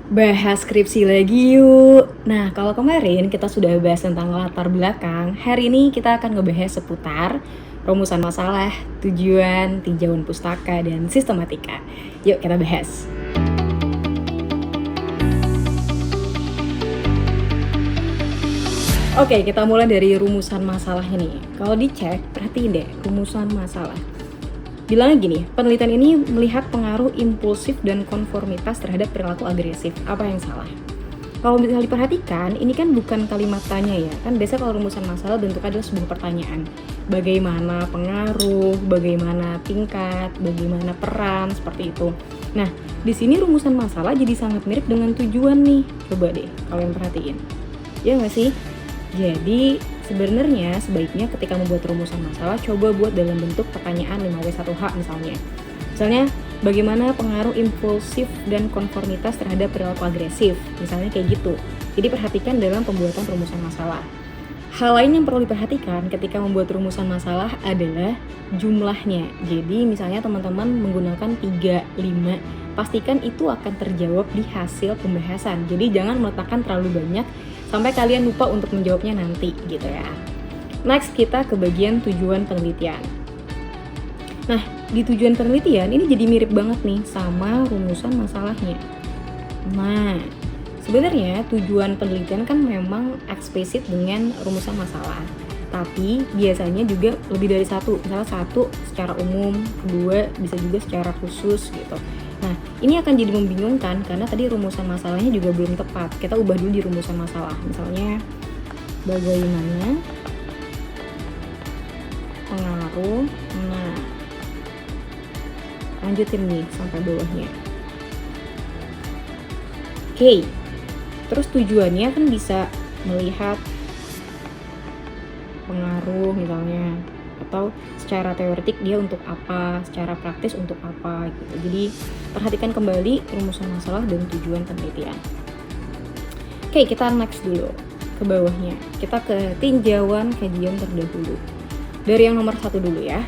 Bahas skripsi lagi yuk. Nah, kalau kemarin kita sudah bahas tentang latar belakang, hari ini kita akan ngebahas seputar rumusan masalah, tujuan, tinjauan pustaka, dan sistematika. Yuk kita bahas. Oke, kita mulai dari rumusan masalah ini. Kalau dicek, perhatiin deh rumusan masalah. Bilangnya gini, penelitian ini melihat pengaruh impulsif dan konformitas terhadap perilaku agresif. Apa yang salah? Kalau bisa diperhatikan, ini kan bukan kalimat tanya ya. Kan biasa kalau rumusan masalah bentuknya adalah sebuah pertanyaan. Bagaimana pengaruh, bagaimana tingkat, bagaimana peran, seperti itu. Nah, di sini rumusan masalah jadi sangat mirip dengan tujuan nih. Coba deh kalian perhatiin. Ya nggak sih? Jadi sebenarnya sebaiknya ketika membuat rumusan masalah coba buat dalam bentuk pertanyaan 5W1H misalnya. Misalnya bagaimana pengaruh impulsif dan konformitas terhadap perilaku agresif, misalnya kayak gitu. Jadi perhatikan dalam pembuatan rumusan masalah. Hal lain yang perlu diperhatikan ketika membuat rumusan masalah adalah jumlahnya. Jadi misalnya teman-teman menggunakan 3, 5, pastikan itu akan terjawab di hasil pembahasan. Jadi jangan meletakkan terlalu banyak sampai kalian lupa untuk menjawabnya nanti gitu ya. Next kita ke bagian tujuan penelitian. Nah, di tujuan penelitian ini jadi mirip banget nih sama rumusan masalahnya. Nah, sebenarnya tujuan penelitian kan memang eksplisit dengan rumusan masalah. Tapi biasanya juga lebih dari satu, misalnya satu secara umum, kedua bisa juga secara khusus gitu. Nah, ini akan jadi membingungkan karena tadi rumusan masalahnya juga belum tepat. Kita ubah dulu di rumusan masalah. Misalnya, bagaimana pengaruh. Nah, lanjutin nih sampai bawahnya. Oke, terus tujuannya kan bisa melihat pengaruh misalnya, atau secara teoretik dia untuk apa, secara praktis untuk apa gitu. Jadi perhatikan kembali rumusan masalah dan tujuan penelitian. Oke, kita next dulu ke bawahnya. Kita ke tinjauan kajian terdahulu. Dari yang nomor 1 dulu ya.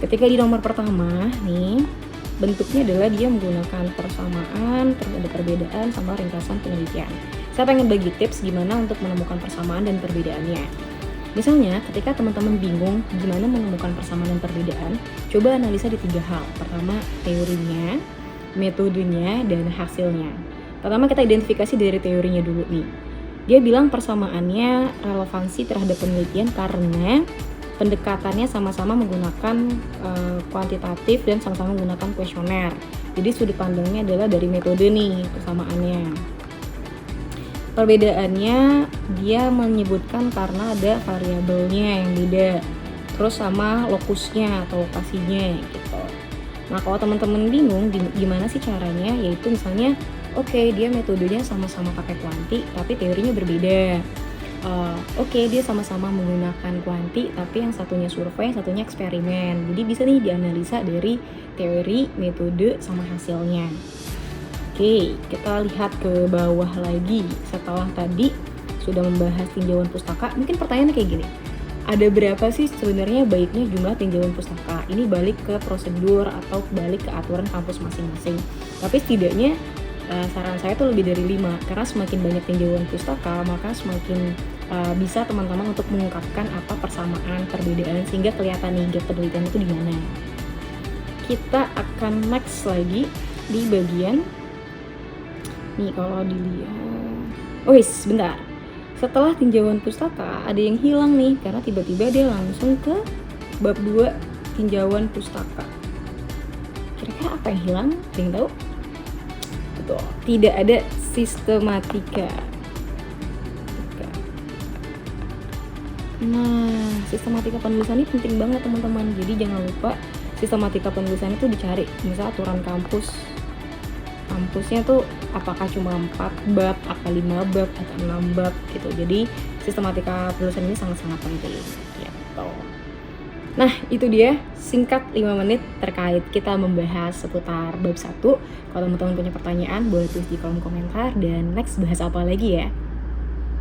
Ketika di nomor pertama nih, bentuknya adalah dia menggunakan persamaan, terus ada perbedaan sama ringkasan penelitian. Saya pengen bagi tips gimana untuk menemukan persamaan dan perbedaannya. Misalnya, ketika teman-teman bingung gimana menemukan persamaan dan perbedaan, coba analisa di 3 hal. Pertama, teorinya, metodenya, dan hasilnya. Pertama, kita identifikasi dari teorinya dulu nih. Dia bilang persamaannya relevansi terhadap penelitian karena pendekatannya sama-sama menggunakan kuantitatif dan sama-sama menggunakan kuesioner. Jadi sudut pandangnya adalah dari metode nih persamaannya. Perbedaannya dia menyebutkan karena ada variabelnya yang beda, terus sama lokusnya atau lokasinya gitu. Nah, kalau teman-teman bingung gimana sih caranya, yaitu misalnya dia metodenya sama-sama pakai kuanti tapi teorinya berbeda. Dia sama-sama menggunakan kuanti tapi yang satunya survei, satunya eksperimen. Jadi bisa nih dianalisa dari teori, metode, sama hasilnya. Oke, kita lihat ke bawah lagi. Setelah tadi sudah membahas tinjauan pustaka, mungkin pertanyaannya kayak gini. Ada berapa sih sebenarnya baiknya jumlah tinjauan pustaka? Ini balik ke prosedur atau balik ke aturan kampus masing-masing. Tapi setidaknya saran saya tuh lebih dari 5, karena semakin banyak tinjauan pustaka, maka semakin bisa teman-teman untuk mengungkapkan apa persamaan, perbedaan, sehingga kelihatan nih gap penelitian itu di mana. Kita akan next lagi di bagian nih kalau dilihat. Sebentar. Setelah tinjauan pustaka ada yang hilang nih karena tiba-tiba dia langsung ke bab 2 tinjauan pustaka. Kira-kira apa yang hilang? Ada yang tahu? Betul, tidak ada sistematika. Nah, sistematika penulisan ini penting banget teman-teman. Jadi jangan lupa sistematika penulisan itu dicari. Misal aturan kampusnya tuh apakah cuma 4 bab, atau 5 bab, atau 6 bab gitu. Jadi sistematika penulisan ini sangat-sangat penting gitu. Nah, itu dia singkat 5 menit terkait kita membahas seputar bab 1. Kalau teman-teman punya pertanyaan boleh tulis di kolom komentar, dan next bahas apa lagi ya.